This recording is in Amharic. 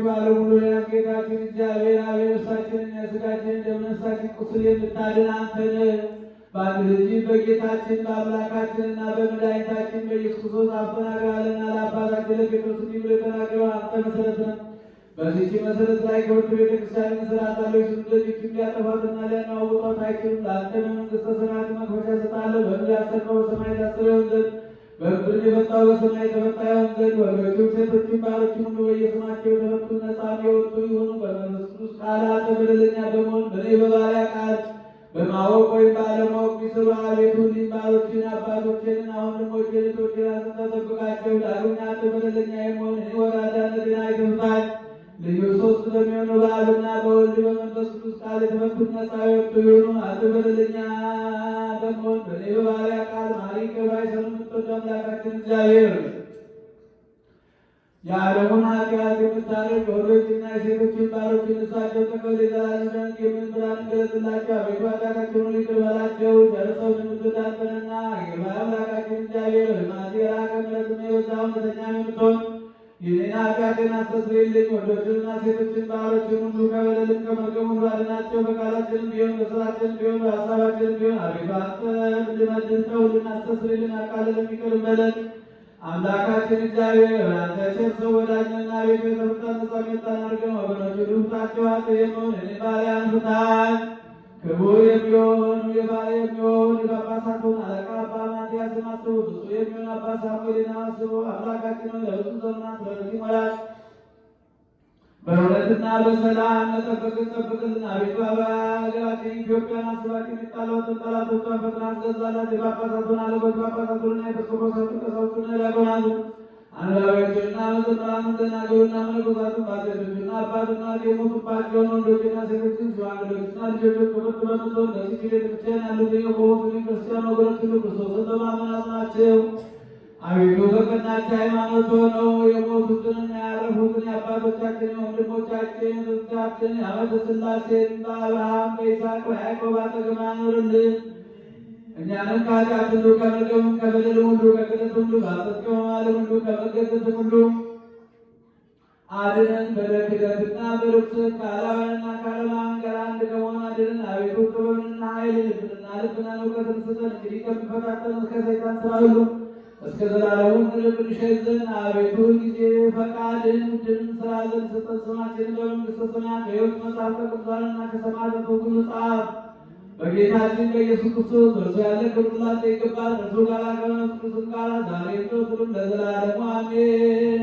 ባለሙሉ ጌታችን እግዚአብሔር አብ የነፍሳችንን የሥጋችንን ደመነፍሳችን ቁስል የምታድን አንተ ነህ። በአንድ ልጅ በጌታችን በአምላካችንና በመድኃኒታችን በኢየሱስ ክርስቶስ አስተናግረሃልና ለአባታችን ለጴጥሮስ እንዲህ ብለህ የተናገረው አንተ መሠረት ነህ። በዚህች መሠረት ላይ ክብርት ቤተክርስቲያን እንሠራታለሁ። የስም ደጆች ሊያጠፏትና ሊያናውጧት አይችሉም። ለአንተ በመንግሥተ ሰማያት መክፈቻ እሰጥሃለሁ። በምድር ያሰርከው በሰማይ የታሰረ ይሆን ዘንድ በምድር የመጣው በሰማይ የተፈታ ይሆን ዘንድ ወንዶችም ሴቶችም ባሮችም ሁሉ በየስማቸው የተፈቱ ነፃ የወጡ ይሁኑ። በመንፈስ ቅዱስ ቃል አንተ በደለኛ በመሆን በእኔ በባሪያ ቃል በማወቅ ወይም ባለማወቅ ቢስሉ አቤቱ እሊህን ባሮችህን አባቶችንና ወንድሞቼን እህቶቼን አንተ ጠብቃቸው። ዳግመኛ አንተ በደለኛ የመሆን እኔ ወራዳነቴን አይተውታል። ልዩ ሦስት በሚሆነው በአብና በወልድ በመንፈስ ቅዱስ ቃል የተፈቱት ነፃ የወጡ ይሁኑ። አንተ በደለኛ በመሆን በእኔ በባሪያ ቃል ማሪ ገባይ ሰምቶት አምላካችን እግዚአብሔር የዓለሙን ኃጢአት የምታደርግ የወንዶችና የሴቶችን ባሮችን እሳቸው ተቀበል። የዘላለም ዘንድ የምን ብርሃን ገለጽላቸው። አቤቱ ኃጢአታቸውን ይቅር በላቸው። ጨርሰው የምትወድ አንተንና የባሕርይ አምላካችን እግዚአብሔር ሕማት የራቀ ምሕረትም የበዛ እውነተኛ የምትሆን የእኔን ኃጢአቴን አስተስርይልኝ። ወንዶችንና ሴቶችን ባሮችን ሁሉ ከበደልም ከመርገም ሁሉ አድናቸው። በቃላችንም ቢሆን በሥራችንም ቢሆን በሐሳባችንም ቢሆን አቤቱ አንተ ልመድን ተውልን፣ አስተስርይልን፣ አቃልለን፣ ይቅር በለን። አምላካችን እግዚአብሔር አንተ ቸር ሰው ወዳጅ ነህና ቤቱ የተፈታን ነፃ የወጣን አድርገን። ወገኖች ሁሉ ፍታቸው። አንተ የመሆን እኔ ባሪያህን ፍታኝ። ክቡር የሚሆን የጳጳሳቱን አለቃ አባ ማትያስን አስቡ። ብፁዕ የሚሆን አባ ሳሙኤልን አስቡ። አምላካችን ሆይ ለብዙ ዘመናት በረከት ይሞላል በእውነትና በሰላም መጠበቅን ጠብቅልን። አቤቱ ሀገራችን ኢትዮጵያን አስባችን የሚጣሏትን ጠላቶቿን ፈጥና አስገዛላት። የጳጳሳቱን አለቆች ጳጳሳቱንና ኤጲስቆጶሳቱን ቀሳውስቱንና ዲያቆናቱን አንባቢዎችንና መዘምራኑን ደናግሉና መነኮሳቱን ባልቴቶችና አባትና የሞቱባቸውን ወንዶችና ሴቶችን ሽማግሌዎችና ልጆችን ክብርት በምትሆን ለዚህች ቤተክርስቲያን ያሉትን የቆሙትን ክርስቲያን ወገኖች ሁሉ ክርስቶስን በማመን አጽናቸው። አቤቱ በቀናች ሃይማኖት ሆነው የሞቱትንና ያረፉትን የአባቶቻችን የወንድሞቻችን እህቶቻችን የዓመተ ሥላሴን በአብርሃም በይስሐቅ በያዕቆብ አጠገብ አኑርልን። እኛንም ከኃጢአት ሁሉ ከመርገምም ከበደልም ሁሉ ከክደት ሁሉ ከሐሰት ከመማልም ሁሉ ከመገዘትም ሁሉ አድነን። በክደትና በርኩሰት ከአላውያንና ከአረማውያን ጋር አንድ ከመሆን አድነን። አቤቱ ጥበብንና ኃይልን ልብንና እውቀትን ስጠን። እንግዲህ ከሚፈታተን ከሰይጣን ሥራ ሁሉ እስከ ዘላለሙ እንርቅ እንሸሽ ዘንድ አቤቱ ጊዜ ፈቃድን ውድን ሥራ ዘንድ ስጠን። ስማችንን በመንግሥተ ሰማያት በሕይወት መጽሐፍ ከቅዱሳንና ከሰማዕታት ሁሉ ጻፍ። በጌታችን በኢየሱስ ክርስቶስ እርሱ ያለ ክብር ላንተ ይገባል። እርሱ ጋር ከመንፈስ ቅዱስ ጋር ዛሬም ዘወትርም ለዘላለሙ አሜን።